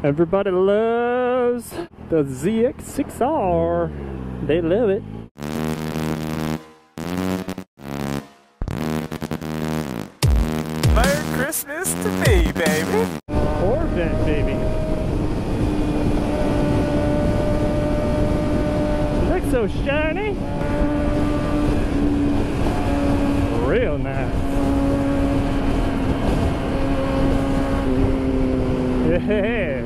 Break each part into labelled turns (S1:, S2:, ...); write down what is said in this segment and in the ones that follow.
S1: Everybody loves the ZX6R. They love it.
S2: Merry Christmas to me, baby.
S1: Corvette, baby. Looks so shiny. Real nice. Yeah.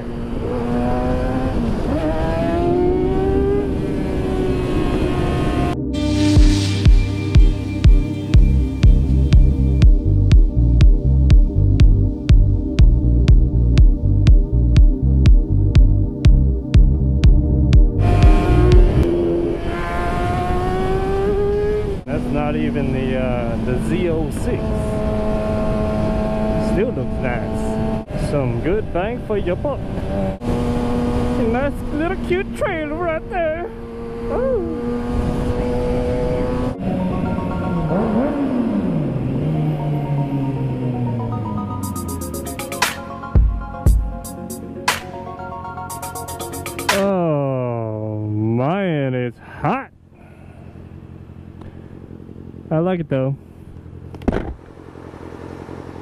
S1: That's not even the Z06. Still looks nice. Some good bang for your buck. A nice little cute trailer right there. Ooh. Oh man, it's hot. I like it though.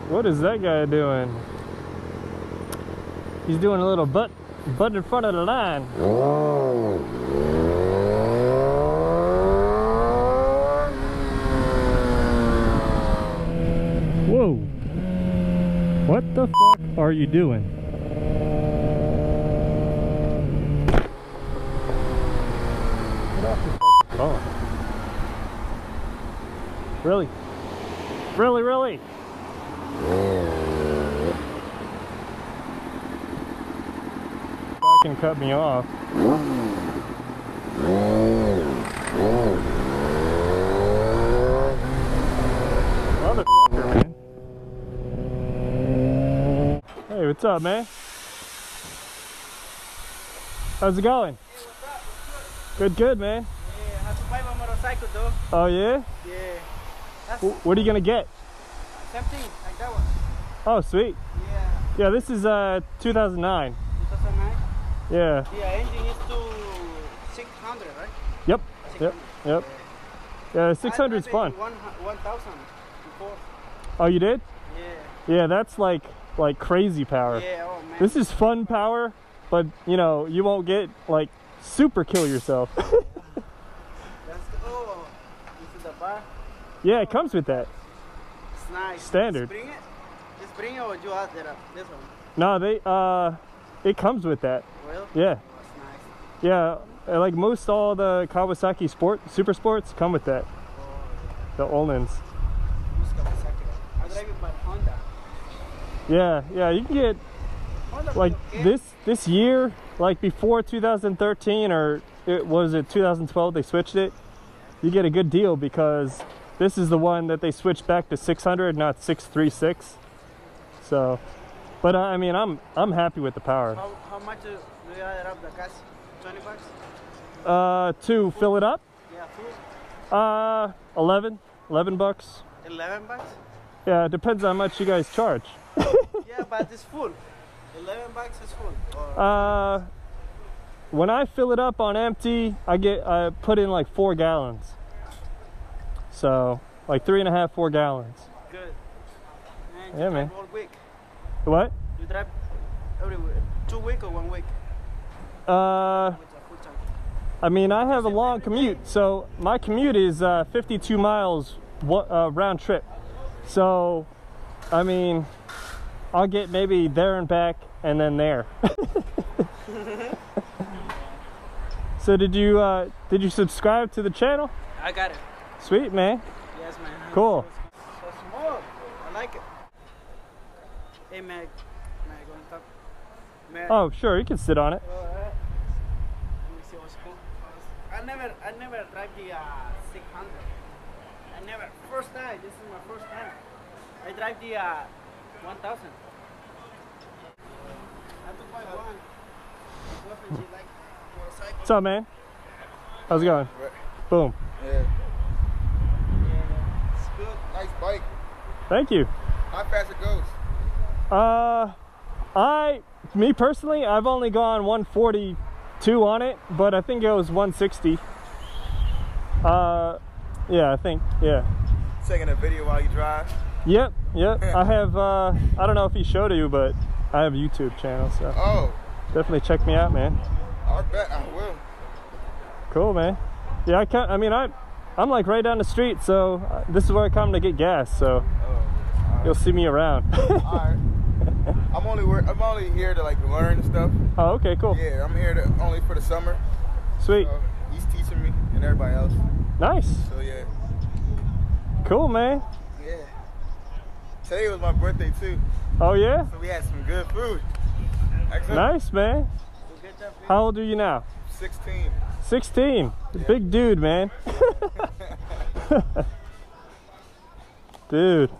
S1: What is that guy doing? He's doing a little butt in front of the line. Whoa! What the fuck are you doing? Get off the phone. Really? Really? Fucking cut me off. Motherfucker, man. Hey, what's up, man? How's it going?
S3: Hey, what's up?
S1: Good, man.
S3: Yeah, I have to buy my motorcycle though.
S1: Oh, yeah?
S3: Yeah. That's
S1: What are you gonna get?
S3: something like that one.
S1: Oh, sweet.
S3: Yeah.
S1: Yeah, this is 2009.
S3: 2009.
S1: Yeah.
S3: The engine is to 600, right?
S1: Yep.
S3: 600.
S1: Yep. Yeah, 600 is fun.
S3: 1,000 before.
S1: Oh, you did?
S3: Yeah.
S1: Yeah, that's like crazy power.
S3: Yeah. Oh man.
S1: This is fun power, but you know, you won't get like super kill yourself.
S3: That's oh. This is the bar.
S1: Yeah, it comes with that.
S3: It's nice.
S1: Standard.
S3: Just bring it. Just bring it or you add that up. This one.
S1: No, it comes with that.
S3: Well.
S1: Yeah.
S3: That's nice.
S1: Yeah, like most all the Kawasaki super sports come with that.
S3: Oh.
S1: The Olins.
S3: Use Kawasaki. I drive it by Honda.
S1: Yeah, you can get
S3: Honda
S1: like
S3: okay.
S1: this year, like before 2013 or was it 2012 they switched it. You get a good deal because this is the one that they switched back to 600, not 636. So, but I mean, I'm happy with the power.
S3: How much do you add up the gas? 20 bucks?
S1: To fill it up?
S3: Yeah, full.
S1: 11 bucks.
S3: 11 bucks?
S1: Yeah, it depends on how much you guys charge.
S3: Yeah, but it's full. 11 bucks is full. Or
S1: when I fill it up on empty, I put in like 4 gallons. So like 3.5, 4 gallons.
S3: good. And
S1: Yeah,
S3: you
S1: man.
S3: drive all week.
S1: What?
S3: You drive every week, 2 weeks or 1 week? With a full tank.
S1: I mean, I have a long commute, so my commute is 52 miles round trip. So, I mean, I'll get maybe there and back, and then there. So did you subscribe to the channel?
S3: I got it.
S1: Sweet, man.
S3: Yes, man.
S1: Cool.
S3: So small. I like it. Hey, Meg. Meg, go on top. Meg.
S1: Oh, sure, you can sit on it.
S3: Alright. Let me see what's cool. I never drive the 600. First time. This is my first time. I drive the 1000. I have to buy one. My girlfriend, she like motorcycle.
S1: What's up, man? How's it going?
S2: Right.
S1: Boom.
S2: Yeah.
S3: Yeah, it's good.
S2: Nice bike.
S1: Thank you.
S2: How fast it goes?
S1: me personally, I've only gone 142 on it, but I think it was 160. Yeah, I think, yeah.
S4: Taking a video while you drive?
S1: Yep. I have, I don't know if he showed you, but I have a YouTube channel, so.
S4: Oh.
S1: Definitely check me out, man.
S4: I bet I will.
S1: Cool, man. Yeah, I'm like right down the street, so this is where I come to get gas, so you'll see me around.
S4: Alright. I'm only here to like learn stuff.
S1: Oh, okay, cool.
S4: Yeah, I'm here only for the summer.
S1: Sweet.
S4: So he's teaching me and everybody else.
S1: Nice.
S4: So yeah.
S1: Cool, man.
S4: Yeah. Today was my birthday too.
S1: Oh yeah?
S4: So we had some good food. Excellent.
S1: Nice, man. How old are you now?
S4: 16.
S1: 16.
S4: Yeah.
S1: Big dude, man. Dude.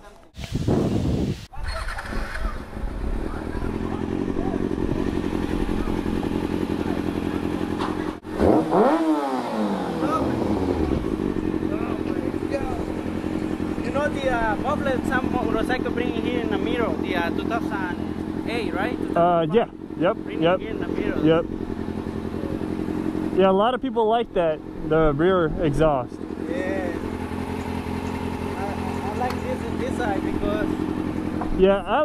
S3: You know the muffler some motorcycle bring here in the mirror, the 2008, right?
S1: Yeah. Yep.
S3: Bring
S1: Yep.
S3: it here in the mirror.
S1: Yep. Yeah, a lot of people like that, the rear exhaust.
S3: Yeah. I like this side because
S1: Yeah,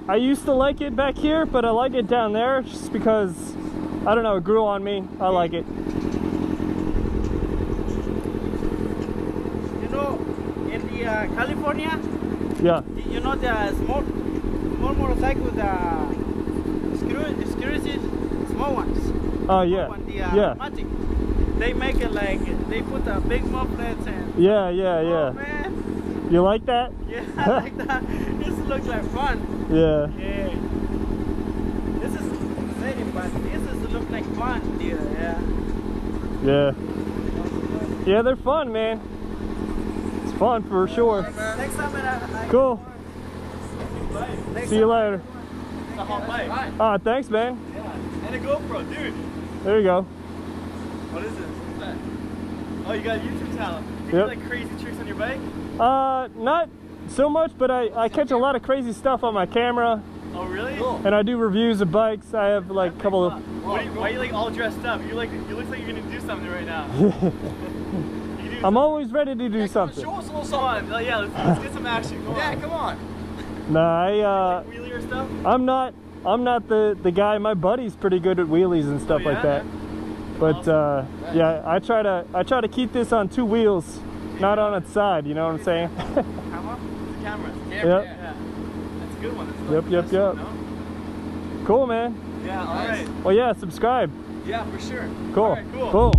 S1: I used to like it back here, but I like it down there just because, I don't know, it grew on me. I like it.
S3: you know in the California,
S1: Yeah.
S3: you know the small motorcycles, the screws, small ones.
S1: Oh yeah.
S3: One, the
S1: Yeah.
S3: Magic. They make it like they put a big mufflers and.
S1: Yeah.
S3: Oh man.
S1: You like that?
S3: Yeah, I like that. This looks like fun.
S1: Yeah.
S3: Yeah. This is exciting, but this look like fun, dear. Yeah.
S1: Yeah. Yeah, they're fun, man. It's fun for sure.
S3: Next time I
S1: Cool. See you later.
S2: It's a hot bike.
S1: Ah, thanks, man.
S2: Yeah. And a GoPro, dude.
S1: There you go.
S2: What is this? What's that? Oh, you got a YouTube channel. You
S1: Yep.
S2: do like crazy tricks on your bike?
S1: Not so much, but I catch a lot of crazy stuff on my camera,
S2: Oh, really?
S1: and I do reviews of bikes. I have like a couple of.
S2: Why are you like all dressed up? You look like you're gonna do something right now.
S1: I'm always ready to do something.
S2: Show us a little something. Yeah, let's get some action. Come on. Come on.
S1: Nah,
S2: Wheelie or stuff?
S1: I'm not the guy. My buddy's pretty good at wheelies and stuff like that. But yeah, I try to keep this on two wheels, not on its side. You know what I'm saying?
S2: Camera? It's a camera.
S1: Yep.
S2: Yeah. That's a good one. That's
S1: Yep.
S2: No?
S1: Cool, man.
S2: Yeah. All right.
S1: Well, yeah, subscribe.
S2: Yeah, for sure.
S1: Cool.
S2: All right, cool.
S1: Cool.